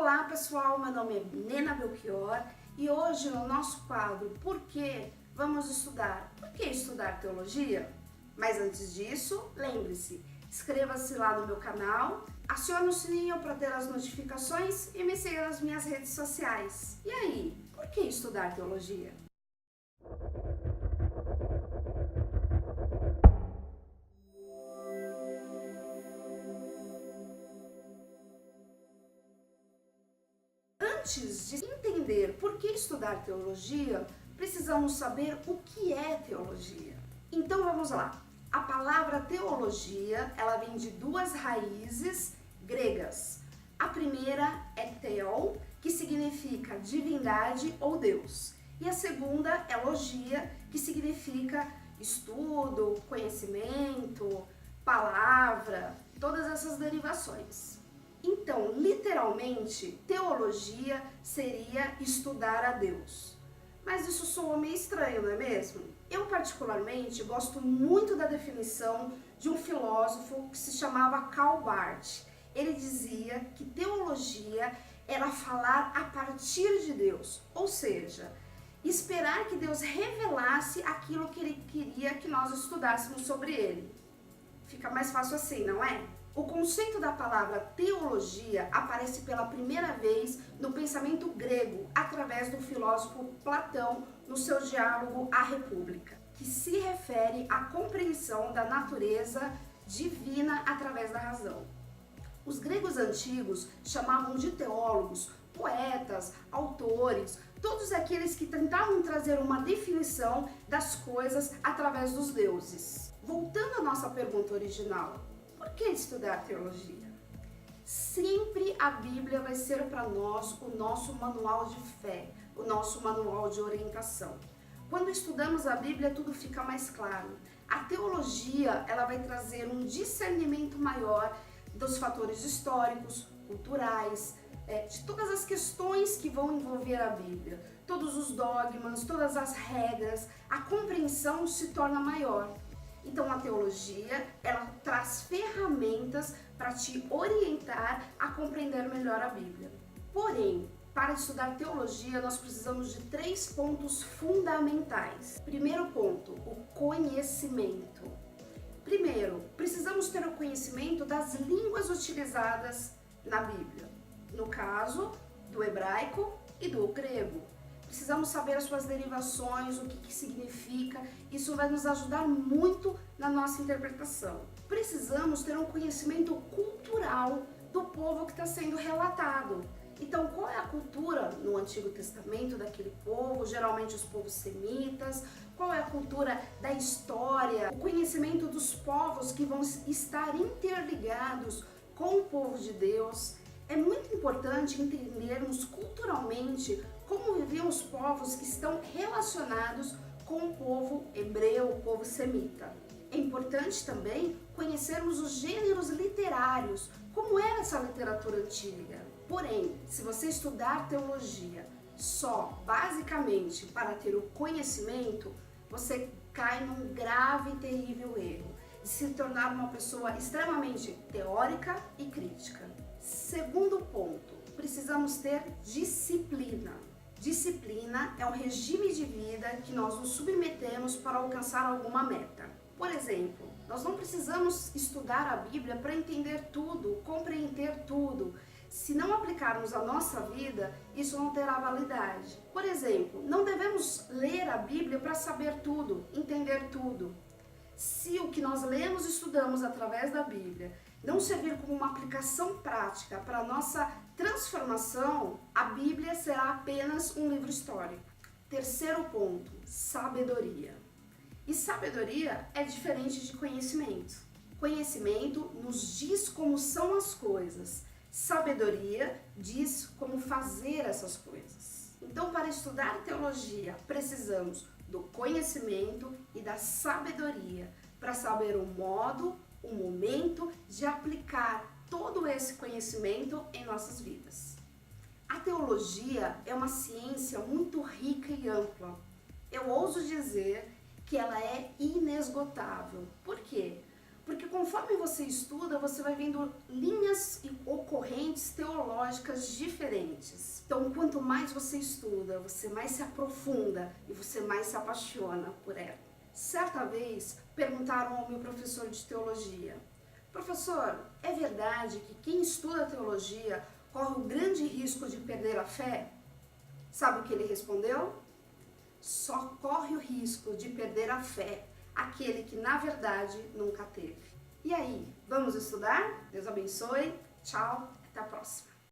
Olá pessoal, meu nome é Nena Belchior e hoje no nosso quadro Por quê? Vamos estudar. Por que estudar teologia? Mas antes disso, lembre-se, inscreva-se lá no meu canal, acione o sininho para ter as notificações e me siga nas minhas redes sociais. E aí, por que estudar teologia? Antes de entender por que estudar teologia, precisamos saber o que é teologia. Então vamos lá. A palavra teologia, ela vem de duas raízes gregas. A primeira é theo, que significa divindade ou Deus. E a segunda é logia, que significa estudo, conhecimento, palavra, todas essas derivações. Então, literalmente, teologia seria estudar a Deus. Mas isso soa meio estranho, não é mesmo? Eu, particularmente, gosto muito da definição de um filósofo que se chamava Karl Barth. Ele dizia que teologia era falar a partir de Deus, ou seja, esperar que Deus revelasse aquilo que ele queria que nós estudássemos sobre ele. Fica mais fácil assim, não é? O conceito da palavra teologia aparece pela primeira vez no pensamento grego, através do filósofo Platão, no seu diálogo A República, que se refere à compreensão da natureza divina através da razão. Os gregos antigos chamavam de teólogos, poetas, autores, todos aqueles que tentavam trazer uma definição das coisas através dos deuses. Voltando à nossa pergunta original, por que estudar teologia? Sempre a Bíblia vai ser para nós o nosso manual de fé, o nosso manual de orientação. Quando estudamos a Bíblia, tudo fica mais claro. A teologia, ela vai trazer um discernimento maior dos fatores históricos, culturais, de todas as questões que vão envolver a Bíblia. Todos os dogmas, todas as regras, a compreensão se torna maior. Então a teologia, ela traz ferramentas para te orientar a compreender melhor a Bíblia. Porém, para estudar teologia, nós precisamos de 3 pontos fundamentais. Primeiro ponto, o conhecimento. Primeiro, precisamos ter o conhecimento das línguas utilizadas na Bíblia. No caso, do hebraico e do grego. Precisamos saber as suas derivações, o que significa. Isso vai nos ajudar muito na nossa interpretação. Precisamos ter um conhecimento cultural do povo que está sendo relatado. Então, qual é a cultura no Antigo Testamento daquele povo, geralmente os povos semitas? Qual é a cultura da história? O conhecimento dos povos que vão estar interligados com o povo de Deus. É muito importante entendermos culturalmente como viviam os povos que estão relacionados com o povo hebreu, o povo semita. É importante também conhecermos os gêneros literários, como era essa literatura antiga. Porém, se você estudar teologia só, basicamente, para ter o conhecimento, você cai num grave e terrível erro de se tornar uma pessoa extremamente teórica e crítica. Segundo ponto, precisamos ter disciplina. Disciplina é um regime de vida que nós nos submetemos para alcançar alguma meta. Por exemplo, nós não precisamos estudar a Bíblia para entender tudo, compreender tudo. Se não aplicarmos a nossa vida, isso não terá validade. Por exemplo, não devemos ler a Bíblia para saber tudo, entender tudo. Se o que nós lemos e estudamos através da Bíblia não servir como uma aplicação prática para a nossa transformação, a Bíblia será apenas um livro histórico. Terceiro ponto, sabedoria. E sabedoria é diferente de conhecimento. Conhecimento nos diz como são as coisas. Sabedoria diz como fazer essas coisas. Então, para estudar teologia, precisamos do conhecimento e da sabedoria para saber o modo, o momento de aplicar todo esse conhecimento em nossas vidas. A teologia é uma ciência muito rica e ampla. Eu ouso dizer que ela é inesgotável. Por quê? Porque conforme você estuda, você vai vendo linhas e ocorrentes teológicas diferentes. Então, quanto mais você estuda, você mais se aprofunda e você mais se apaixona por ela. Certa vez, perguntaram ao meu professor de teologia: professor, é verdade que quem estuda teologia corre o grande risco de perder a fé? Sabe o que ele respondeu? Só corre o risco de perder a fé aquele que na verdade nunca teve. E aí, vamos estudar? Deus abençoe. Tchau, até a próxima.